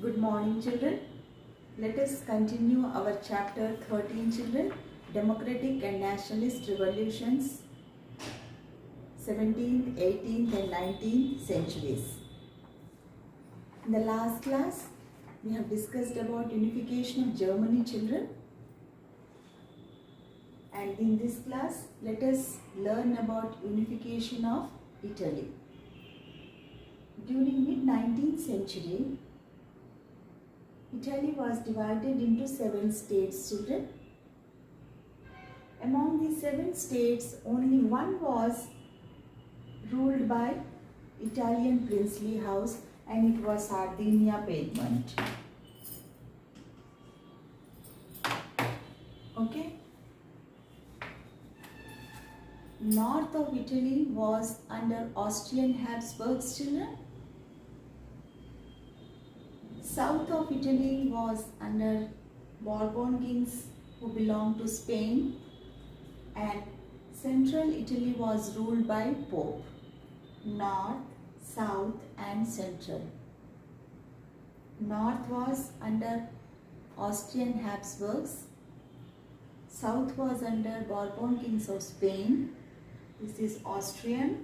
Good morning, children. Let us continue our chapter 13, children. Democratic and Nationalist Revolutions, 17th, 18th and 19th centuries. In the last class, we have discussed about unification of Germany, children. And in this class, let us learn about unification of Italy. During mid-19th century, Italy was divided into 7 states, children. Among these 7 states, only one was ruled by Italian princely house, and it was Sardinia-Piedmont. Okay? North of Italy was under Austrian Habsburgs, children. South of Italy was under Bourbon kings who belonged to Spain, and central Italy was ruled by Pope. North, South and Central. North was under Austrian Habsburgs. South was under Bourbon kings of Spain. This is Austrian,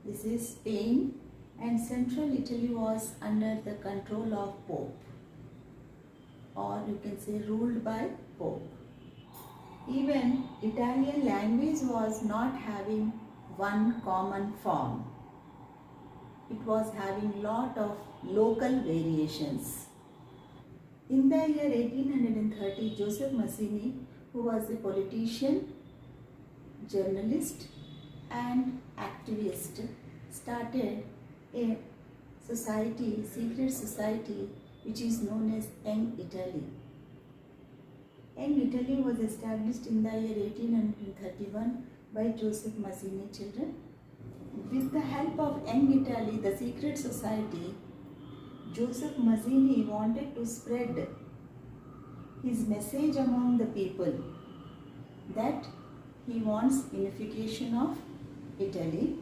this is Spain, and central Italy was under the control of Pope, or you can say ruled by Pope. Even Italian language was not having one common form. It was having lot of local variations. In the year 1830, Joseph Mazzini, who was a politician, journalist and activist, started a society, secret society, which is known as Young Italy. Young Italy was established in the year 1831 by Joseph Mazzini, children. With the help of Young Italy, the secret society, Joseph Mazzini wanted to spread his message among the people that he wants unification of Italy.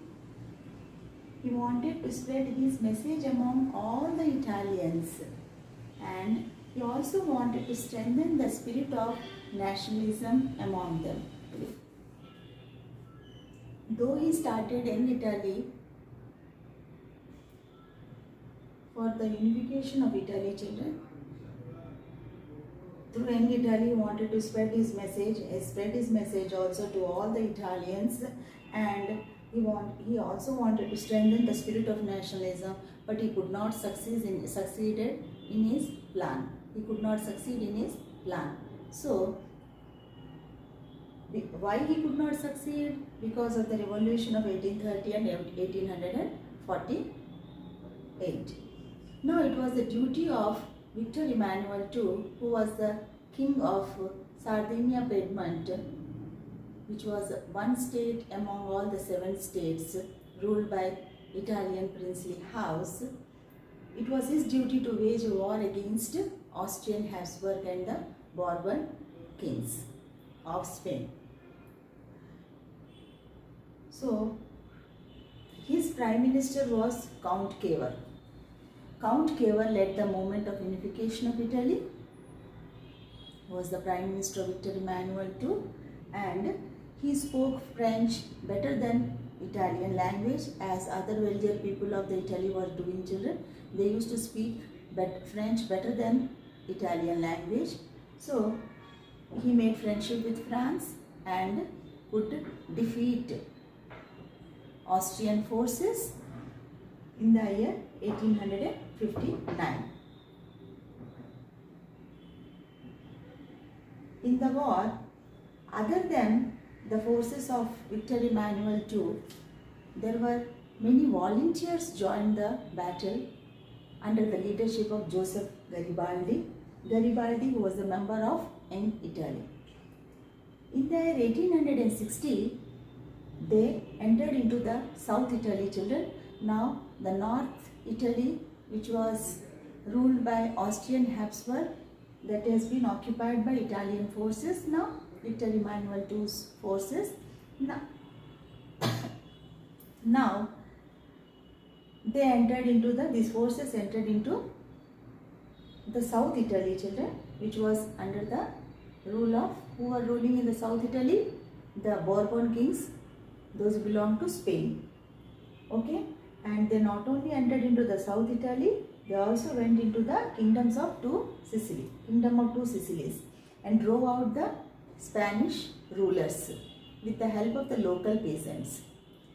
He wanted to spread his message among all the Italians, and he also wanted to strengthen the spirit of nationalism among them. Though he started in Italy for the unification of Italy, children, through Young Italy he wanted to spread his message also to all the Italians, and he also wanted to strengthen the spirit of nationalism, but he could not succeed in his plan. He could not succeed in his plan. So, why he could not succeed? Because of the revolution of 1830 and 1848. Now it was the duty of Victor Emmanuel II, who was the king of Sardinia-Piedmont, which was one state among all the 7 states ruled by Italian princely house. It was his duty to wage a war against Austrian Habsburg and the Bourbon kings of Spain. So, his prime minister was Count Cavour. Count Cavour led the movement of unification of Italy. He was the prime minister of Victor Emmanuel II, and he spoke French better than Italian language, as other wealthier people of the Italy were doing, children. They used to speak French better than Italian language. So, he made friendship with France and could defeat Austrian forces in the year 1859. In the war, other than the forces of Victor Emmanuel II, there were many volunteers joined the battle under the leadership of Joseph Garibaldi. Garibaldi, who was a member of Young Italy. In the year 1860, they entered into the South Italy, children. Now the North Italy, which was ruled by Austrian Habsburg, that has been occupied by Italian forces now, Victor Emmanuel II's forces. Now these forces entered into the South Italy, children, which was under the rule of, who were ruling in the South Italy? The Bourbon kings, those belong to Spain. Okay, and they not only entered into the South Italy, they also went into the kingdom of two Sicilies, and drove out the Spanish rulers with the help of the local peasants.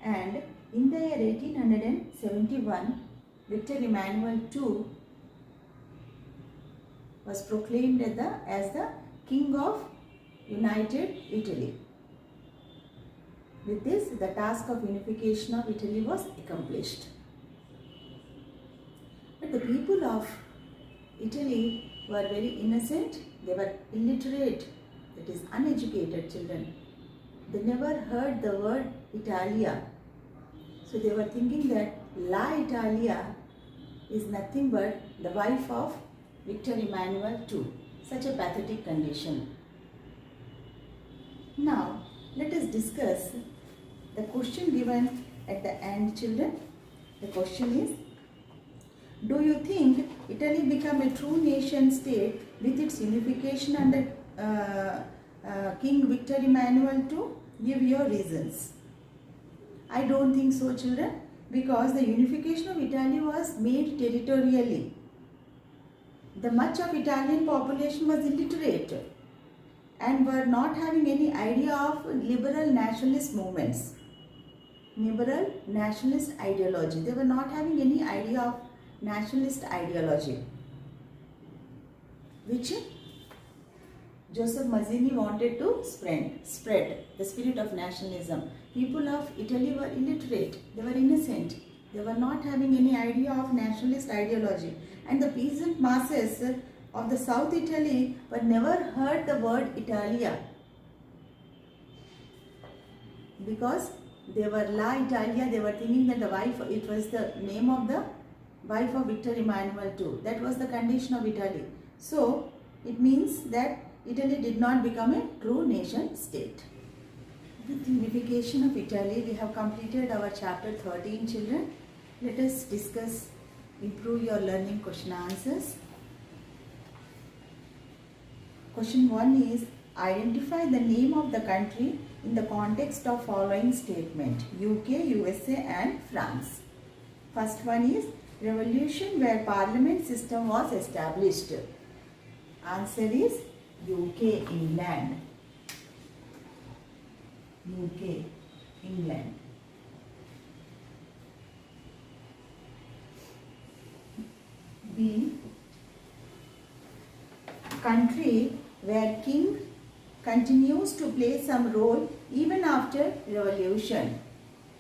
And in the year 1871, Victor Emmanuel II was proclaimed as the King of United Italy. With this, the task of unification of Italy was accomplished. But the people of Italy were very innocent, they were illiterate, that is uneducated children. They never heard the word Italia. So they were thinking that La Italia is nothing but the wife of Victor Emmanuel II. Such a pathetic condition. Now, let us discuss the question given at the end, children. The question is, do you think Italy become a true nation state with its unification under King Victor Emmanuel II? Give your reasons. I don't think so, children, because the unification of Italy was made territorially. The much of Italian population was illiterate and were not having any idea of liberal nationalist movements. Liberal nationalist ideology. They were not having any idea of nationalist ideology, which Joseph Mazzini wanted to spread the spirit of nationalism. People of Italy were illiterate, they were innocent, they were not having any idea of nationalist ideology, and the peasant masses of the South Italy were never heard the word Italia, because they were La Italia, they were thinking that the wife, it was the name of the wife of Victor Emmanuel II. That was the condition of Italy. So it means that Italy did not become a true nation state. With unification of Italy, we have completed our chapter 13, children. Let us discuss, improve your learning question answers. Question 1 is, identify the name of the country in the context of following statement: UK, USA and France. First one is, revolution where parliament system was established. Answer is UK, England. UK, England. B, country where king continues to play some role even after revolution.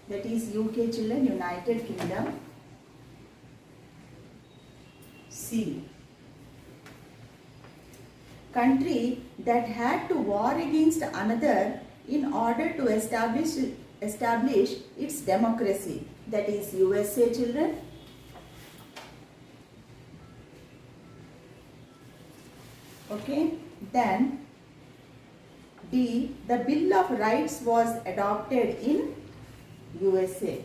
That is UK, children, United Kingdom. C, country that had to war against another in order to establish its democracy. That is USA, children. Okay, then D, the Bill of Rights was adopted in USA.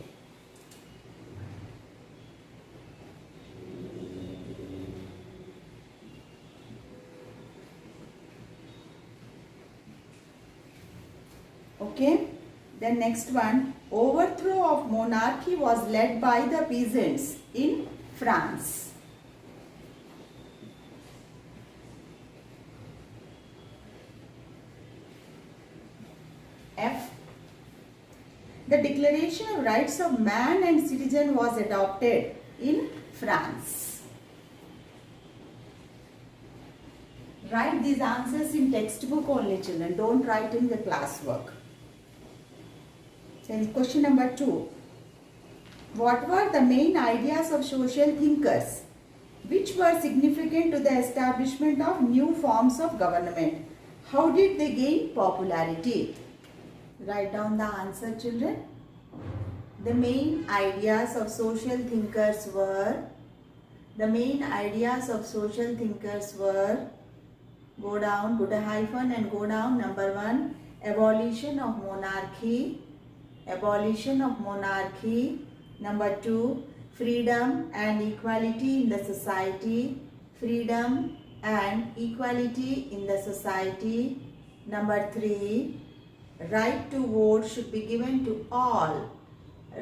Okay, then next one, overthrow of monarchy was led by the peasants in France. F, the Declaration of Rights of Man and Citizen was adopted in France. Write these answers in textbook only, children. Don't write in the classwork. Then question number 2. What were the main ideas of social thinkers which were significant to the establishment of new forms of government? How did they gain popularity? Write down the answer, children. The main ideas of social thinkers were, go down, put a hyphen and go down. Number 1, abolition of monarchy. Number 2, freedom and equality in the society. freedom and equality in the society. Number 3, right to vote should be given to all.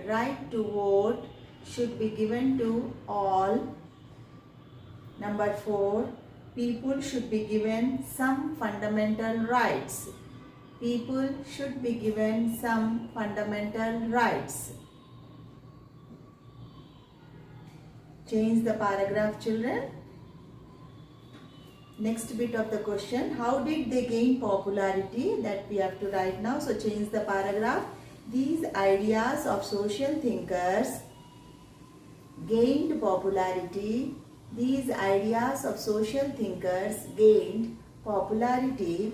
Right to vote should be given to all. Number 4, people should be given some fundamental rights. People should be given some fundamental rights. Change the paragraph, children. Next bit of the question, how did they gain popularity? That we have to write now. So change the paragraph. These ideas of social thinkers gained popularity. These ideas of social thinkers gained popularity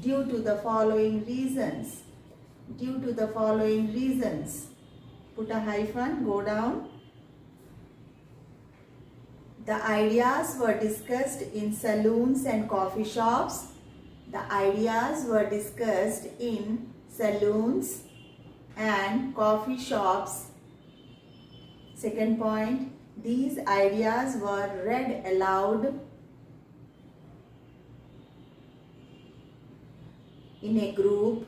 due to the following reasons. Due to the following reasons. Put a hyphen, go down. The ideas were discussed in saloons and coffee shops. The ideas were discussed in saloons and coffee shops. Second point, these ideas were read aloud in a group.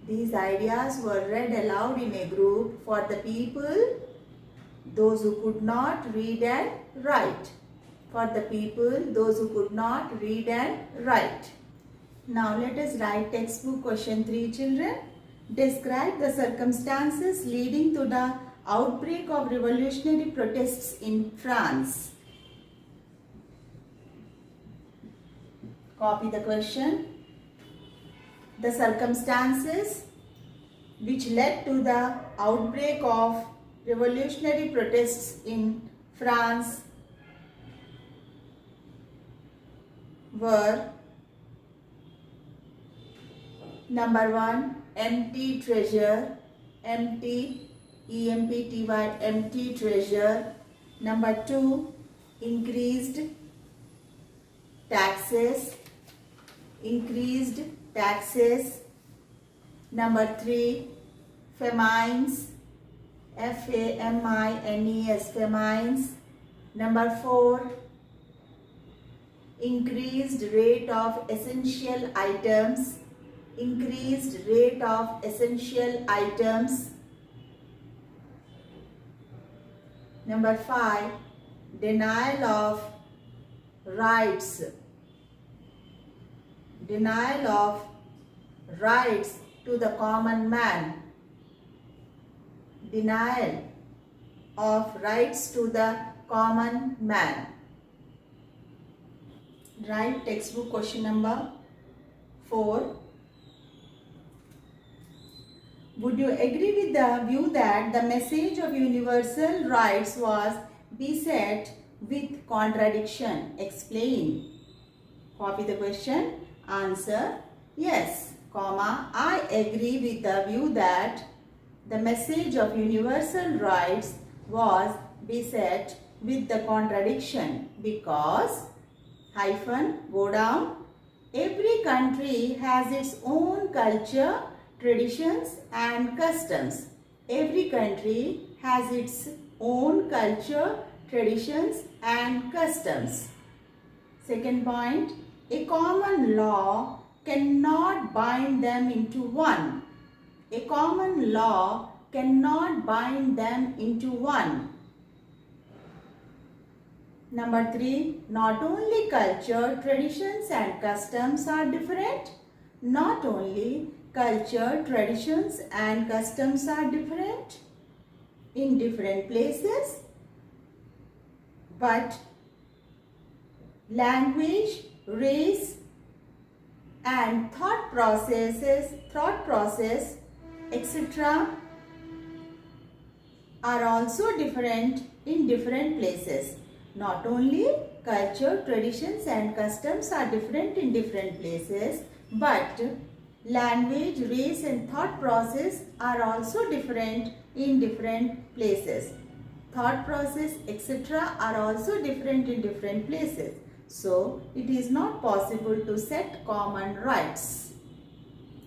These ideas were read aloud in a group for the people, those who could not read and write. For the people, those who could not read and write. Now let us write textbook question 3, children. Describe the circumstances leading to the outbreak of revolutionary protests in France. Copy the question. The circumstances which led to the outbreak of revolutionary protests in France were: number 1, empty treasure, empty, E-M-P-T-Y, empty treasure. Number 2, increased taxes, increased taxes. Number 3, famines, F-A-M-I-N-E-S, famines. Number 4, increased rate of essential items, increased rate of essential items. Number 5, denial of rights, denial of rights to the common man, denial of rights to the common man. Write textbook question number 4. Would you agree with the view that the message of universal rights was beset with contradiction? Explain. Copy the question. Answer: yes, comma, I agree with the view that the message of universal rights was beset with the contradiction because, hyphen, go down, every country has its own culture, traditions and customs. Every country has its own culture, traditions and customs. Second point, a common law cannot bind them into one. A common law cannot bind them into one. Number 3, not only culture, traditions and customs are different. Not only culture, traditions and customs are different in different places, but language, race and thought process, etc. are also different in different places. Not only culture, traditions and customs are different in different places, but language, race and thought process are also different in different places. Thought process, etc. are also different in different places. So, it is not possible to set common rights.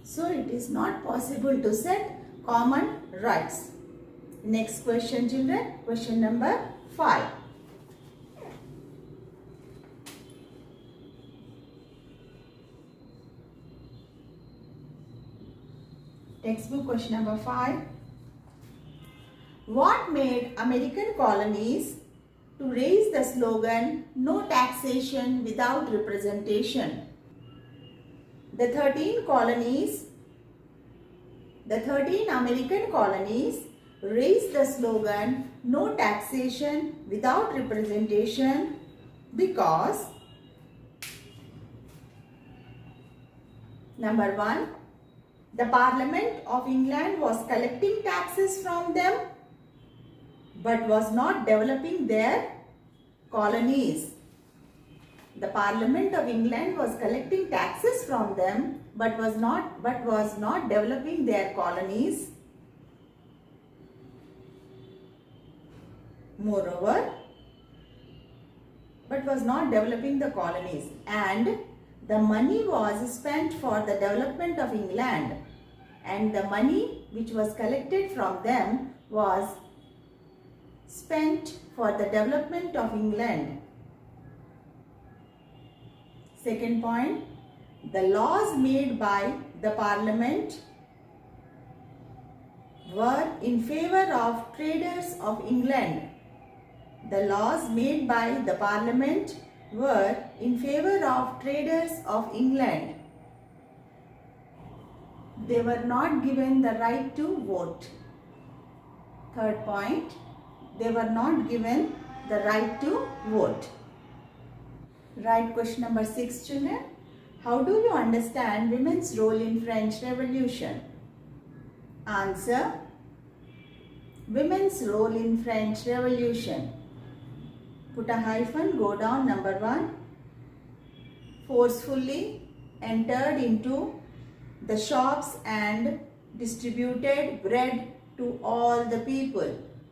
So, it is not possible to set common rights. Next question, children. Question number 5. Textbook question number 5. What made American colonies to raise the slogan "No taxation without representation"? The 13 American colonies raised the slogan "No taxation without representation" because number 1, the Parliament of England was collecting taxes from them but was not developing their colonies. The Parliament of England was collecting taxes from them but was not developing their colonies. Moreover, but was not developing the colonies, and the money was spent for the development of England, and the money which was collected from them was spent for the development of England. Second point, the laws made by the Parliament were in favor of traders of England. The laws made by the Parliament were in favor of traders of England. They were not given the right to vote. Third point, they were not given the right to vote. Write question number 6, children. How do you understand women's role in French Revolution? Answer. Women's role in French Revolution. Put a hyphen, go down. Number 1. Forcefully entered into the shops and distributed bread to all the people.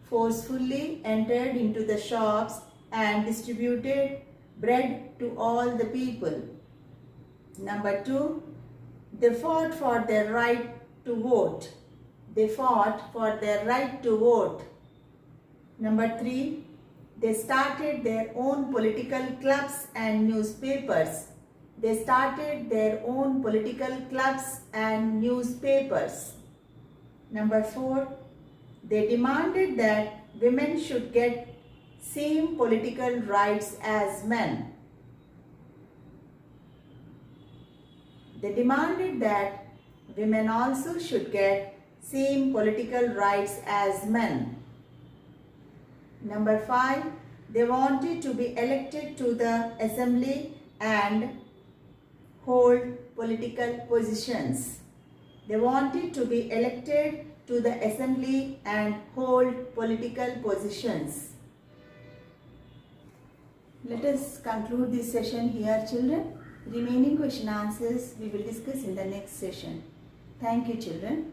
Forcefully entered into the shops and distributed bread to all the people. Number 2. They fought for their right to vote. They fought for their right to vote. Number 3. They started their own political clubs and newspapers. They started their own political clubs and newspapers. Number 4. They demanded that women should get same political rights as men. They demanded that women also should get same political rights as men. Number 5, they wanted to be elected to the assembly and hold political positions. They wanted to be elected to the assembly and hold political positions. Let us conclude this session here, children. Remaining question answers we will discuss in the next session. Thank you, children.